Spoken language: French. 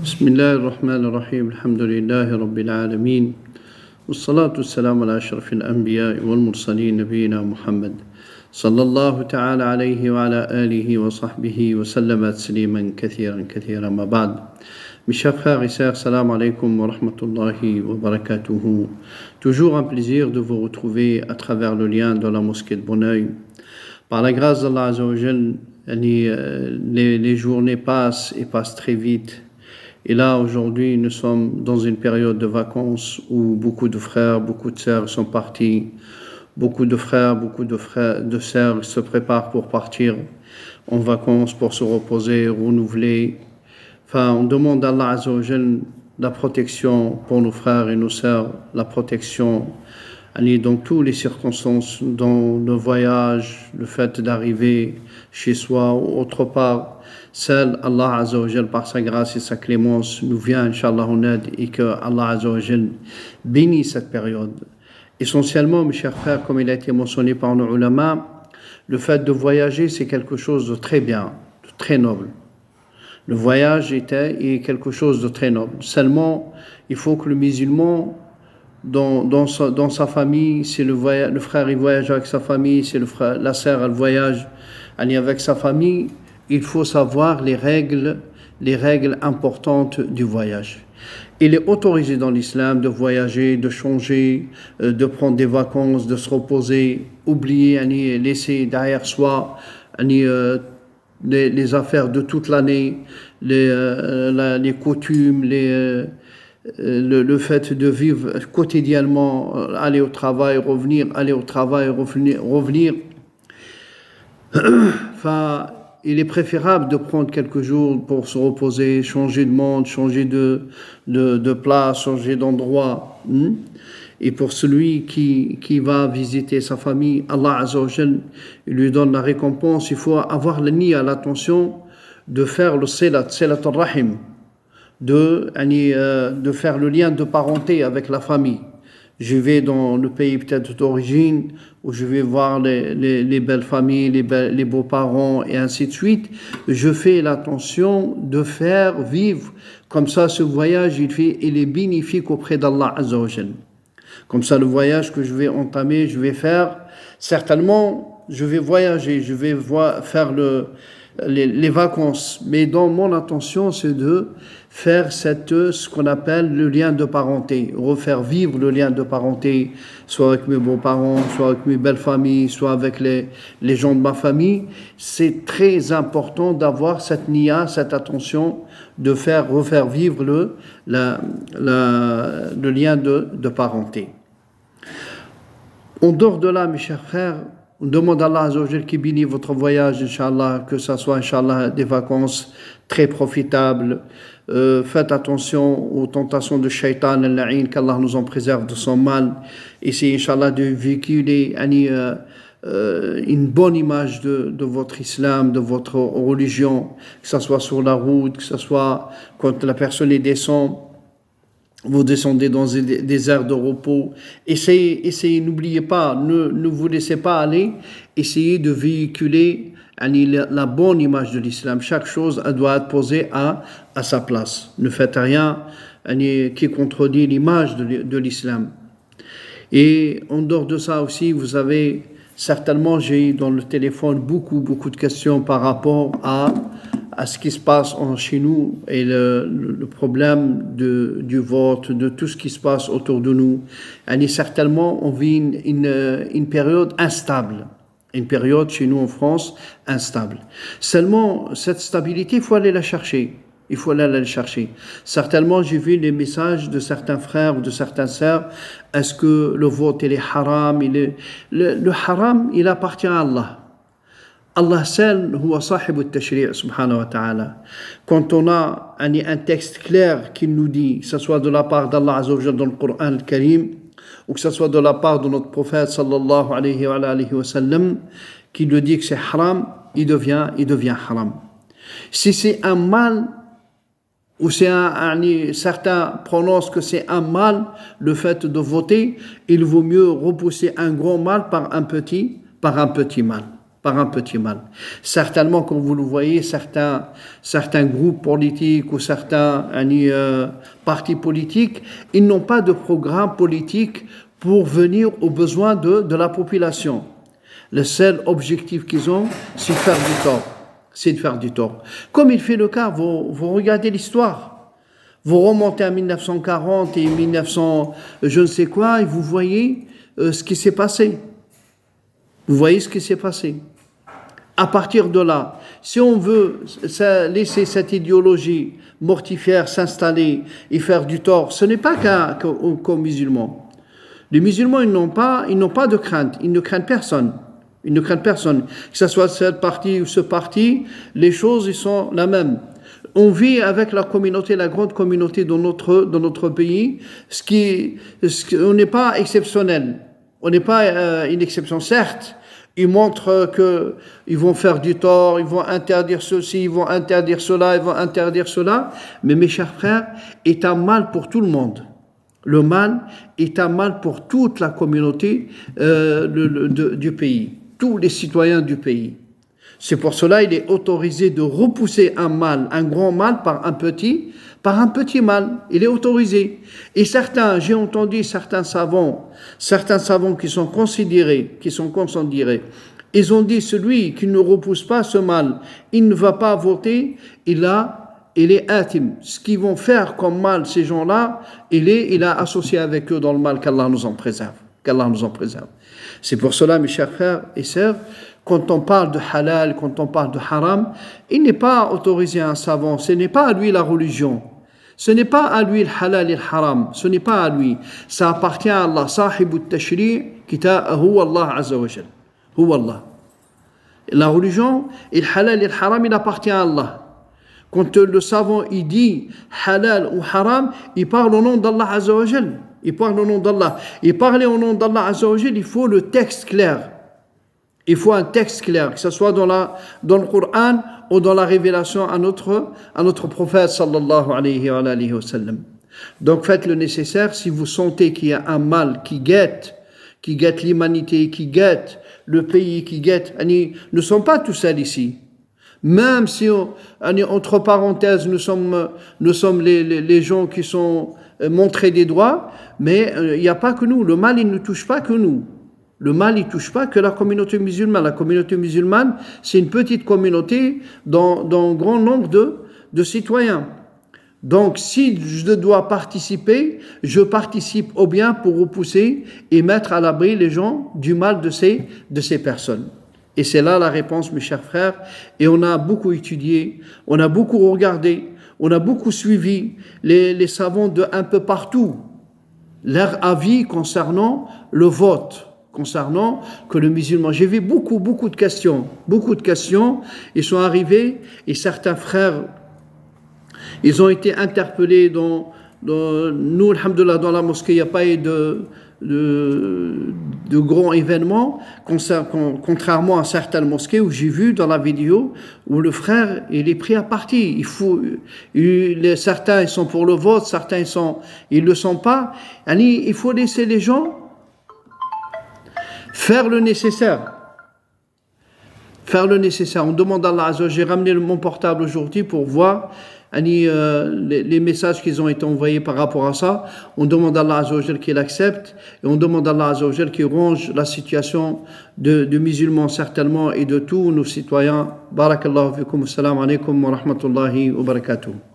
بسم الله الرحمن الرحيم الحمد لله رب العالمين والصلاة والسلام على أشرف الأنبياء والمرسلين نبينا محمد صلى الله تعالى عليه وعلى آله وصحبه وسلم تسليما كثيرا ما بعد. Mes chers frères et sœurs, salam alaikum wa rahmatullahi wa barakatuhu. Toujours un plaisir de vous retrouver à travers le lien dans la mosquée de Bonneuil. Par la grâce d'Allah Azza wa Jal, les journées passent et passent très vite. Et là, aujourd'hui, nous sommes dans une période de vacances où beaucoup de frères, beaucoup de sœurs sont partis. Beaucoup de frères, de sœurs se préparent pour partir en vacances, pour se reposer, renouveler. Enfin, on demande à Allah Azza wa Jal la protection pour nos frères et nos sœurs, la protection dans toutes les circonstances, dans le voyage, le fait d'arriver chez soi ou autre part. Seul Allah Azza wa Jal, par sa grâce et sa clémence, nous vient, Inch'Allah, en aide et que Allah Azza wa Jal bénisse cette période. Essentiellement, mes chers frères, comme il a été mentionné par nos ulama, le fait de voyager, c'est quelque chose de très bien, de très noble. Le voyage est quelque chose de très noble. Seulement, il faut que le musulman, dans sa famille, si le frère il voyage avec sa famille, si la sœur elle voyage avec sa famille, il faut savoir les règles importantes du voyage. Il est autorisé dans l'islam de voyager, de changer, de prendre des vacances, de se reposer, oublier, laisser derrière soi les affaires de toute l'année, les coutumes, le fait de vivre quotidiennement, aller au travail, revenir, aller au travail, revenir. Enfin, il est préférable de prendre quelques jours pour se reposer, changer de monde, changer de place, changer d'endroit. Et pour celui qui va visiter sa famille, Allah Azza wa Jal, il lui donne la récompense. Il faut avoir la niyya, l'attention de faire le silat al-rahim, de faire le lien de parenté avec la famille. Je vais dans le pays peut-être d'origine, où je vais voir les belles familles, les beaux-parents et ainsi de suite. Je fais l'attention de faire vivre, comme ça ce voyage il est bénéfique auprès d'Allah Azza wa Jal. Comme ça le voyage que je vais entamer, je vais faire, certainement je vais voyager, je vais faire les vacances, mais dans mon intention c'est de faire ce qu'on appelle le lien de parenté, refaire vivre le lien de parenté, soit avec mes beaux-parents, soit avec mes belles familles, soit avec les gens de ma famille. C'est très important d'avoir cette niya, cette attention de refaire vivre le lien de parenté. En dehors de là, mes chers frères, on demande à Allah Azza wa Jal qui bénit votre voyage, Inch'Allah, que ça soit, Inch'Allah, des vacances très profitables. Faites attention aux tentations de shaitan, al-la'in, qu'Allah nous en préserve de son mal. Essayez, Inch'Allah, de véhiculer une bonne image de votre islam, de votre religion, que ce soit sur la route, que ce soit quand la personne descend. Vous descendez dans des aires de repos. Essayez, n'oubliez pas, ne vous laissez pas aller. Essayez de véhiculer la bonne image de l'islam. Chaque chose doit être posée à sa place. Ne faites rien qui contredit l'image de l'islam. Et en dehors de ça aussi, vous avez certainement, j'ai eu dans le téléphone beaucoup de questions par rapport à ce qui se passe chez nous et le problème du vote, de tout ce qui se passe autour de nous. Et certainement, on vit une période instable. Une période chez nous en France instable. Seulement, cette stabilité, il faut aller la chercher. Il faut aller la chercher. Certainement, j'ai vu les messages de certains frères ou de certaines sœurs. Est-ce que le vote, il est haram? Le haram, il appartient à Allah. Allah seul, huwa sahib al-tashri' subhanahu wa ta'ala. Quand on a un texte clair qui nous dit, que ce soit de la part d'Allah Azza wa Jalla dans le Coran al-Karim, ou que ce soit de la part de notre prophète sallallahu alayhi wa sallam, qui nous dit que c'est haram, il devient haram. Si c'est un mal, ou certains prononcent que c'est un mal, le fait de voter, il vaut mieux repousser un grand mal par un petit mal. par un petit mal. Certainement, comme vous le voyez, certains groupes politiques ou certains partis politiques, ils n'ont pas de programme politique pour venir aux besoins de la population. Le seul objectif qu'ils ont, c'est de faire du tort. C'est de faire du tort. Comme il fait le cas, vous regardez l'histoire. Vous remontez à 1940 et 1900, je ne sais quoi, et vous voyez ce qui s'est passé. Vous voyez ce qui s'est passé. À partir de là, si on veut laisser cette idéologie mortifère s'installer et faire du tort, ce n'est pas qu'aux musulmans. Les musulmans, ils n'ont pas de crainte, ils ne craignent personne. Ils ne craignent personne. Que ce soit cette partie ou ce parti, les choses ils sont la même. On vit avec la communauté, la grande communauté dans notre pays, on n'est pas exceptionnel. On n'est pas une exception, certes. Ils montrent qu'ils vont faire du tort, ils vont interdire ceci, ils vont interdire cela, ils vont interdire cela. Mais mes chers frères, est un mal pour tout le monde. Le mal est un mal pour toute la communauté du pays, tous les citoyens du pays. C'est pour cela qu'il est autorisé de repousser un mal, un grand mal par un petit mal. Il est autorisé. Et j'ai entendu certains savants qui sont considérés, ils ont dit celui qui ne repousse pas ce mal, il ne va pas voter, il est intime. Ce qu'ils vont faire comme mal, ces gens-là, il est associé avec eux dans le mal, qu'Allah nous en préserve. C'est pour cela, mes chers frères et sœurs, quand on parle de halal, quand on parle de haram, il n'est pas autorisé à un savant, ce n'est pas à lui la religion. Ce n'est pas à lui le halal et le haram, ce n'est pas à lui. Ça appartient à Allah. Sahibu tashri' huwa Allah azza wa jal. Huwa Allah. La religion, et le halal et le haram, il appartient à Allah. Quand le savant il dit halal ou haram, il parle au nom d'Allah azza wa jal. Il parle au nom d'Allah. Et parler au nom d'Allah azza wa jal, il faut le texte clair. Il faut un texte clair, que ce soit dans le Coran ou dans la révélation à notre prophète sallallahu alayhi wa sallam. Donc faites le nécessaire si vous sentez qu'il y a un mal qui guette l'humanité, qui guette le pays, nous ne sommes pas tout seuls ici. Même si, entre parenthèses, nous sommes les gens qui sont montrés des doigts, mais il n'y a pas que nous. Le mal, il ne touche pas que nous. Le mal, il ne touche pas que la communauté musulmane. La communauté musulmane, c'est une petite communauté dans un grand nombre de citoyens. Donc, si je dois participer, je participe au bien pour repousser et mettre à l'abri les gens du mal de ces personnes. Et c'est là la réponse, mes chers frères. Et on a beaucoup étudié, on a beaucoup regardé, on a beaucoup suivi les savants de un peu partout, leur avis concernant le vote, concernant que le musulman. J'ai vu beaucoup de questions. Ils sont arrivés et certains frères, ils ont été interpellés nous, alhamdoulilah, dans la mosquée, il n'y a pas eu de grands événements, contrairement à certaines mosquées où j'ai vu dans la vidéo où le frère il est pris à partie. Certains ils sont pour le vote, certains ils le sont pas. Il faut laisser les gens faire le nécessaire. On demande à Allah Azza wa Jalla. J'ai ramené mon portable aujourd'hui pour voir les messages qui ont été envoyés par rapport à ça. On demande à Allah Azza wa Jalla qu'il accepte et on demande à Allah Azza wa Jalla qu'il range la situation de musulmans certainement et de tous nos citoyens. Barakallahu fikum, assalamu alaikum wa rahmatullahi wa barakatuh.